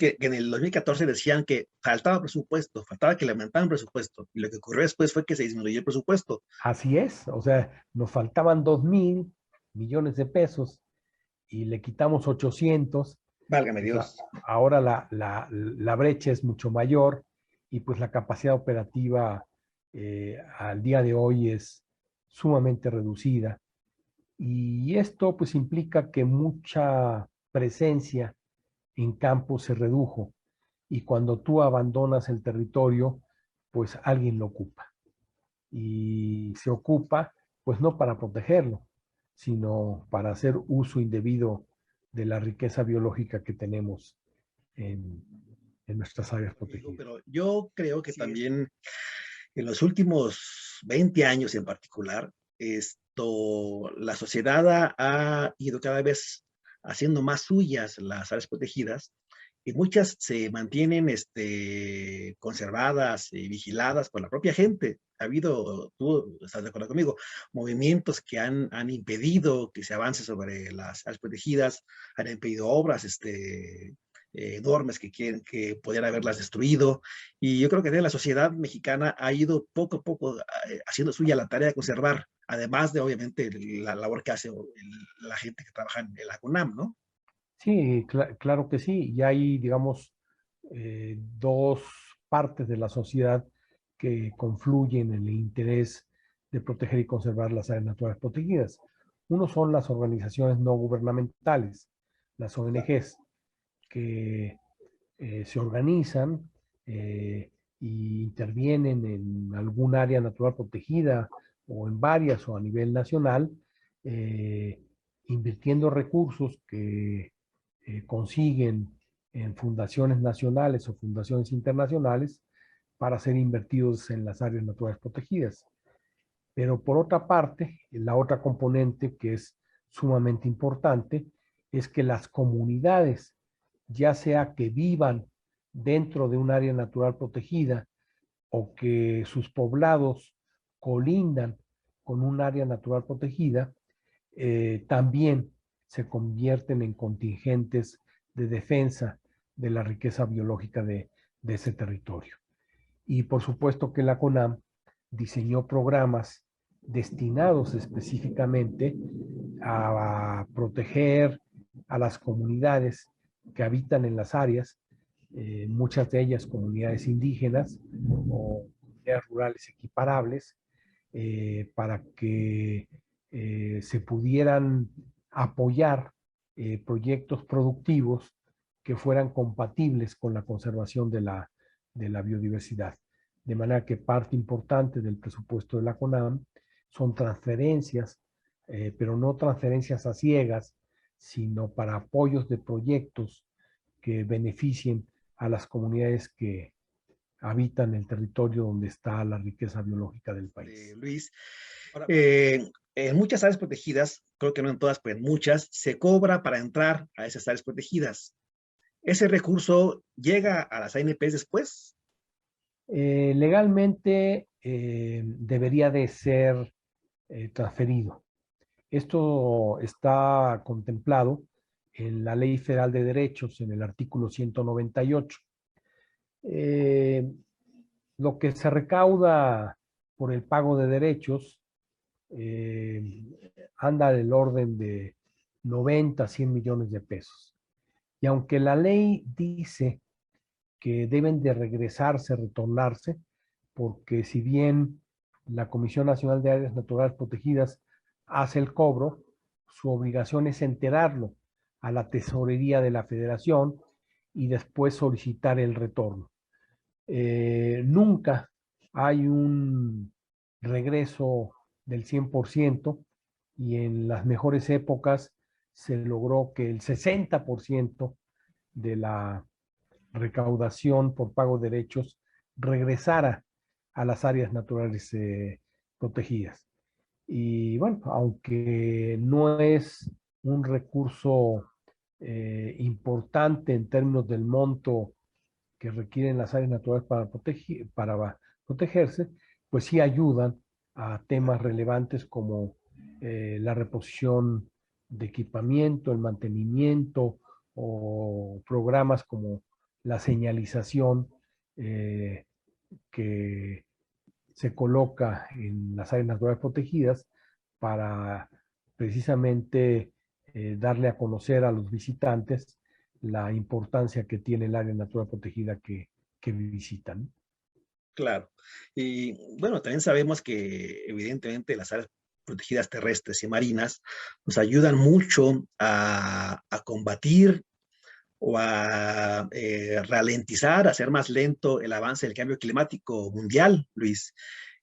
que en el 2014 decían que faltaba presupuesto, faltaba que le aumentaran presupuesto, y lo que ocurrió después fue que se disminuyó el presupuesto. Así es, o sea, nos faltaban 2,000 millones de pesos y le quitamos 800, Válgame pues Dios. ahora la brecha es mucho mayor y pues la capacidad operativa al día de hoy es sumamente reducida. Y esto pues implica que mucha presencia en campo se redujo y cuando tú abandonas el territorio, pues alguien lo ocupa. Y se ocupa pues no para protegerlo, sino para hacer uso indebido de la riqueza biológica que tenemos en, en nuestras áreas protegidas. Pero yo creo que también en los últimos 20 años en particular, la sociedad ha ido cada vez haciendo más suyas las áreas protegidas y muchas se mantienen conservadas y vigiladas por la propia gente. Ha habido, tú estás de acuerdo conmigo, movimientos que han impedido que se avance sobre las áreas protegidas, han impedido obras enormes que quieren que pudieran haberlas destruido. Y yo creo que la sociedad mexicana ha ido poco a poco haciendo suya la tarea de conservar, además de obviamente la labor que hace la gente que trabaja en la CUNAM, ¿no? Sí, claro que sí. Y hay, digamos, dos partes de la sociedad que confluyen en el interés de proteger y conservar las áreas naturales protegidas. Uno son las organizaciones no gubernamentales, las ONGs, que se organizan y intervienen en algún área natural protegida o en varias o a nivel nacional, eh, invirtiendo recursos que consiguen en fundaciones nacionales o fundaciones internacionales para ser invertidos en las áreas naturales protegidas. Pero por otra parte, la otra componente que es sumamente importante es que las comunidades, ya sea que vivan dentro de un área natural protegida o que sus poblados colindan con un área natural protegida, también se convierten en contingentes de defensa de la riqueza biológica de ese territorio. Y por supuesto que la CONAM diseñó programas destinados específicamente a proteger a las comunidades que habitan en las áreas, muchas de ellas comunidades indígenas o comunidades rurales equiparables, para que se pudieran apoyar proyectos productivos que fueran compatibles con la conservación de la biodiversidad. De manera que parte importante del presupuesto de la CONAM son transferencias, pero no transferencias a ciegas, sino para apoyos de proyectos que beneficien a las comunidades que habitan el territorio donde está la riqueza biológica del país. Luis, en muchas áreas protegidas, creo que no en todas, pero en muchas, se cobra para entrar a esas áreas protegidas. ¿Ese recurso llega a las ANPs después? Legalmente debería de ser transferido. Esto está contemplado en la Ley Federal de Derechos, en el artículo 198. Eh, lo que se recauda por el pago de derechos eh, anda del orden de 90 a 100 millones de pesos. Y aunque la ley dice que deben de regresarse, retornarse, porque si bien la Comisión Nacional de Áreas Naturales Protegidas hace el cobro, su obligación es enterarlo a la tesorería de la Federación y después solicitar el retorno. Nunca hay un regreso del 100% y en las mejores épocas se logró que el 60% de la recaudación por pago de derechos regresara a las áreas naturales protegidas. Y bueno, aunque no es un recurso importante en términos del monto que requieren las áreas naturales para protegerse, pues sí ayudan a temas relevantes como la reposición de equipamiento, el mantenimiento o programas como la señalización que se coloca en las áreas naturales protegidas para precisamente darle a conocer a los visitantes la importancia que tiene el área natural protegida que visitan. Claro. Y bueno, también sabemos que evidentemente las áreas protegidas terrestres y marinas nos ayudan mucho a combatir o a ralentizar, a hacer más lento el avance del cambio climático mundial, Luis.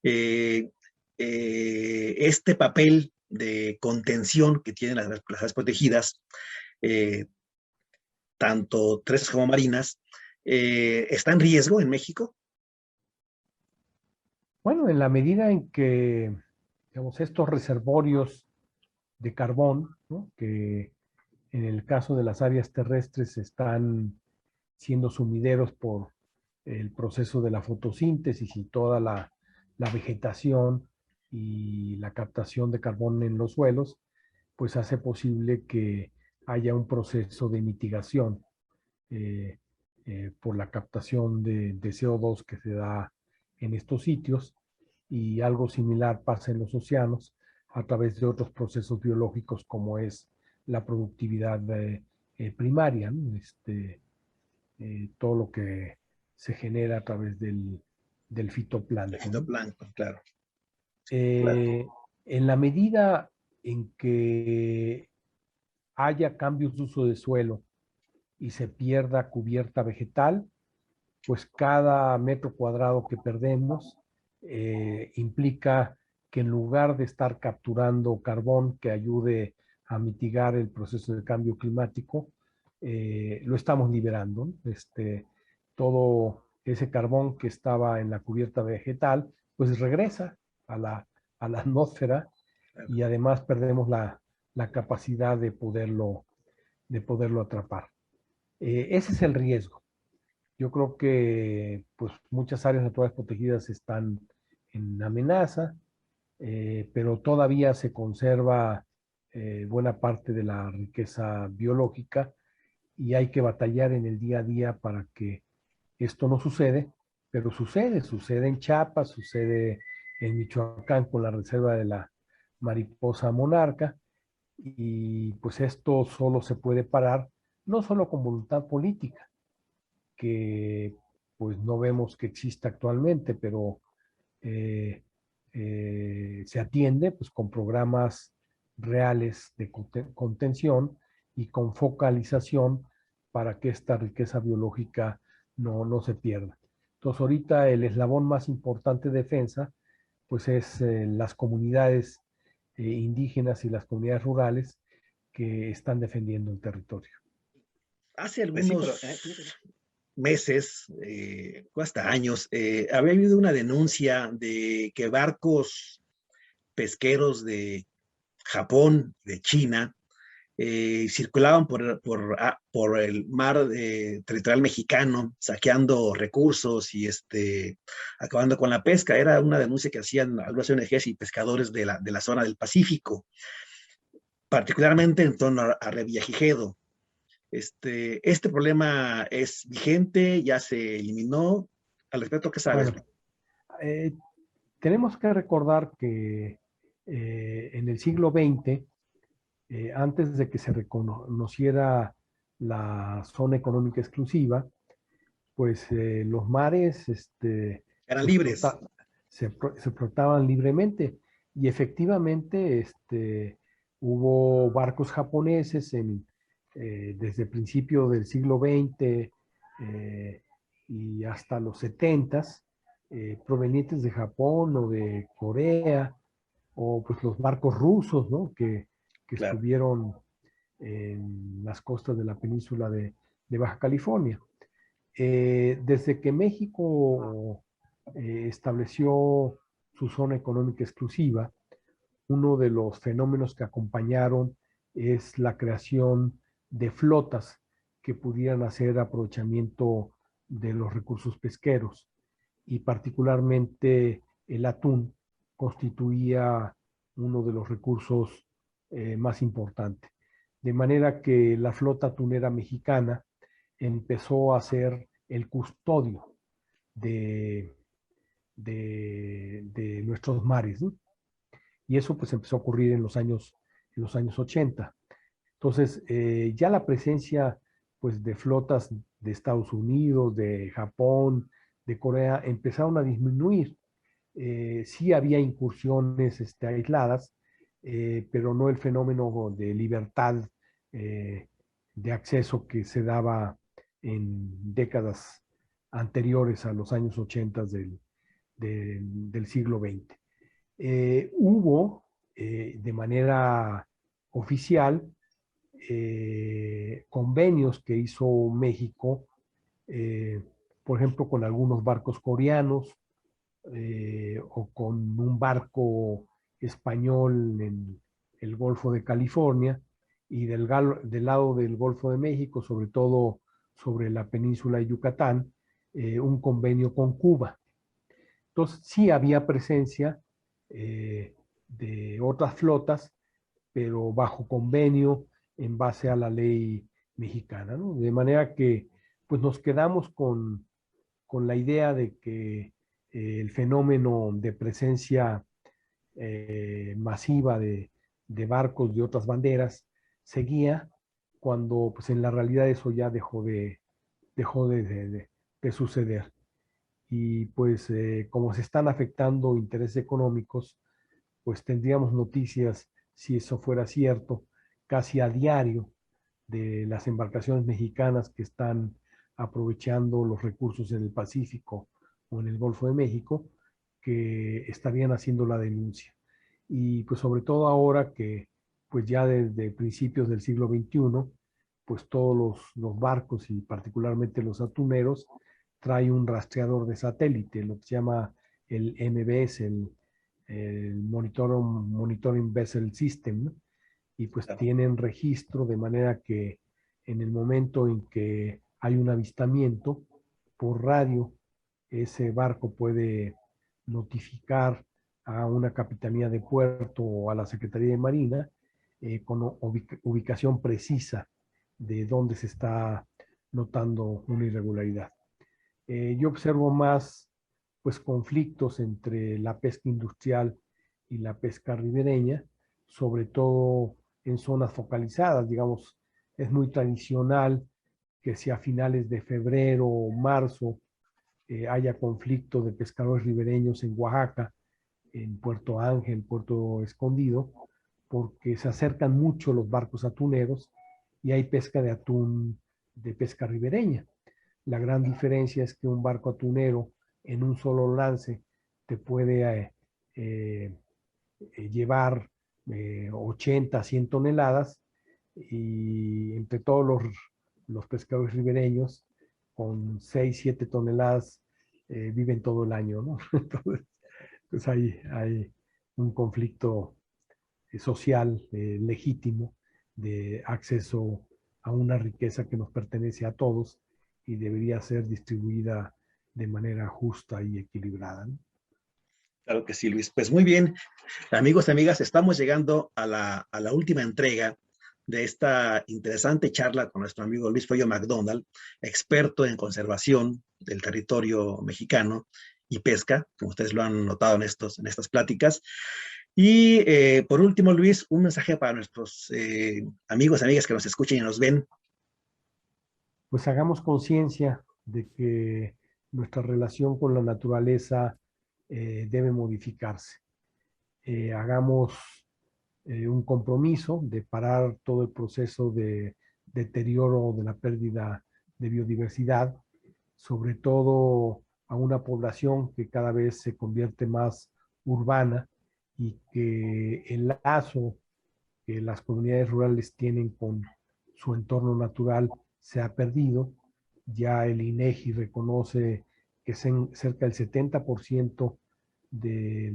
Eh, este papel de contención que tienen las áreas protegidas, eh, tanto terrestres como marinas, ¿está en riesgo en México? Bueno, en la medida en que, digamos, estos reservorios de carbón, ¿no?, que en el caso de las áreas terrestres están siendo sumideros por el proceso de la fotosíntesis y toda la vegetación y la captación de carbón en los suelos, pues hace posible que haya un proceso de mitigación eh, por la captación de CO2 que se da en estos sitios, y algo similar pasa en los océanos a través de otros procesos biológicos como es la productividad primaria, ¿no? Todo lo que se genera a través del El fitoplancton, ¿no? fitoplancton, claro, claro. Eh, en la medida en que haya cambios de uso de suelo y se pierda cubierta vegetal, pues cada metro cuadrado que perdemos implica que en lugar de estar capturando carbón que ayude a mitigar el proceso de cambio climático, lo estamos liberando, ¿no? Todo ese carbón que estaba en la cubierta vegetal, pues regresa a a la atmósfera, Claro. y además perdemos la capacidad de poderlo atrapar. Ese es el riesgo. Yo creo que pues, muchas áreas naturales protegidas están en amenaza, pero todavía se conserva buena parte de la riqueza biológica, y hay que batallar en el día a día para que esto no sucede, pero sucede en Chiapas, sucede en Michoacán con la reserva de la mariposa monarca, y pues esto solo se puede parar, no solo con voluntad política, que pues no vemos que exista actualmente, pero eh, se atiende pues con programas reales de contención y con focalización para que esta riqueza biológica no se pierda. Entonces ahorita el eslabón más importante de defensa pues es las comunidades indígenas y las comunidades rurales que están defendiendo el territorio. Hace Pues sí, pero algunos meses, o hasta años, había habido una denuncia de que barcos pesqueros de Japón, de China, circulaban por el mar territorial mexicano, saqueando recursos y acabando con la pesca. Era una denuncia que hacían algunas ONGs y pescadores de la zona del Pacífico, particularmente en torno a Revillagigedo. Este problema es vigente, ya se eliminó. Al respecto, ¿qué sabes? Bueno, eh, tenemos que recordar que en el siglo XX, antes de que se reconociera la zona económica exclusiva, pues los mares Eran pues, libres. se flotaban libremente, y efectivamente hubo barcos japoneses desde el principio del siglo XX y hasta los 70, provenientes de Japón o de Corea, o pues los barcos rusos, ¿no?, que Claro. estuvieron en las costas de la península de Baja California. Desde que México estableció su zona económica exclusiva, uno de los fenómenos que acompañaron es la creación de flotas que pudieran hacer aprovechamiento de los recursos pesqueros, y particularmente el atún constituía uno de los recursos más importantes. De manera que la flota atunera mexicana empezó a ser el custodio de, de nuestros mares, ¿no? Y eso pues empezó a ocurrir en los años 80. Entonces, ya la presencia pues de flotas de Estados Unidos, de Japón, de Corea, empezaron a disminuir. Sí había incursiones aisladas, pero no el fenómeno de libertad de acceso que se daba en décadas anteriores a los años 80 del siglo XX. Hubo de manera oficial convenios que hizo México, eh, por ejemplo, con algunos barcos coreanos o con un barco español en el Golfo de California y del lado del Golfo de México, sobre todo sobre la península de Yucatán, un convenio con Cuba. Entonces, sí había presencia de otras flotas, pero bajo convenio en base a la ley mexicana, ¿no? De manera que pues nos quedamos con la idea de que el fenómeno de presencia masiva de barcos de otras banderas seguía cuando pues en la realidad eso ya dejó de suceder. Y pues como se están afectando intereses económicos, pues tendríamos noticias, si eso fuera cierto, casi a diario de las embarcaciones mexicanas que están aprovechando los recursos en el Pacífico o en el Golfo de México, que estarían haciendo la denuncia. Y pues sobre todo ahora que pues ya desde principios del siglo XXI, pues todos los barcos y particularmente los atuneros trae un rastreador de satélite, lo que se llama el MBS, el Monitoring Vessel System, ¿no? Y pues Claro. tienen registro de manera que en el momento en que hay un avistamiento por radio, ese barco puede notificar a una capitanía de puerto o a la Secretaría de Marina con ubicación precisa de dónde se está notando una irregularidad. Yo observo más pues conflictos entre la pesca industrial y la pesca ribereña, sobre todo en zonas focalizadas, digamos, es muy tradicional que si a finales de febrero o marzo haya conflicto de pescadores ribereños en Oaxaca, en Puerto Ángel, Puerto Escondido, porque se acercan mucho los barcos atuneros y hay pesca de atún de pesca ribereña. La gran diferencia es que un barco atunero en un solo lance te puede llevar 80, 100 toneladas y entre todos los pescadores ribereños con 6, 7 toneladas viven todo el año, ¿no? Entonces, pues hay un conflicto social legítimo de acceso a una riqueza que nos pertenece a todos y debería ser distribuida de manera justa y equilibrada, ¿no? Claro que sí, Luis. Pues muy bien, amigos y amigas, estamos llegando a la última entrega de esta interesante charla con nuestro amigo Luis Pollo McDonald, experto en conservación del territorio mexicano y pesca, como ustedes lo han notado en estas pláticas. Y por último, Luis, un mensaje para nuestros amigos y amigas que nos escuchen y nos ven. Pues hagamos conciencia de que nuestra relación con la naturaleza debe modificarse. Hagamos un compromiso de parar todo el proceso de deterioro de la pérdida de biodiversidad, sobre todo a una población que cada vez se convierte más urbana y que el lazo que las comunidades rurales tienen con su entorno natural se ha perdido. Ya el INEGI reconoce que cerca del 70% de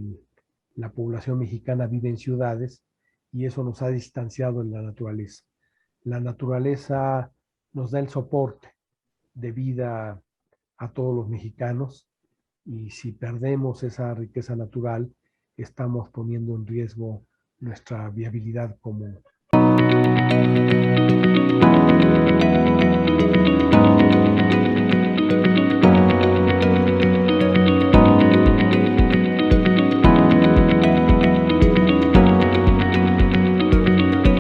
la población mexicana vive en ciudades y eso nos ha distanciado de la naturaleza. La naturaleza nos da el soporte de vida a todos los mexicanos y si perdemos esa riqueza natural, estamos poniendo en riesgo nuestra viabilidad como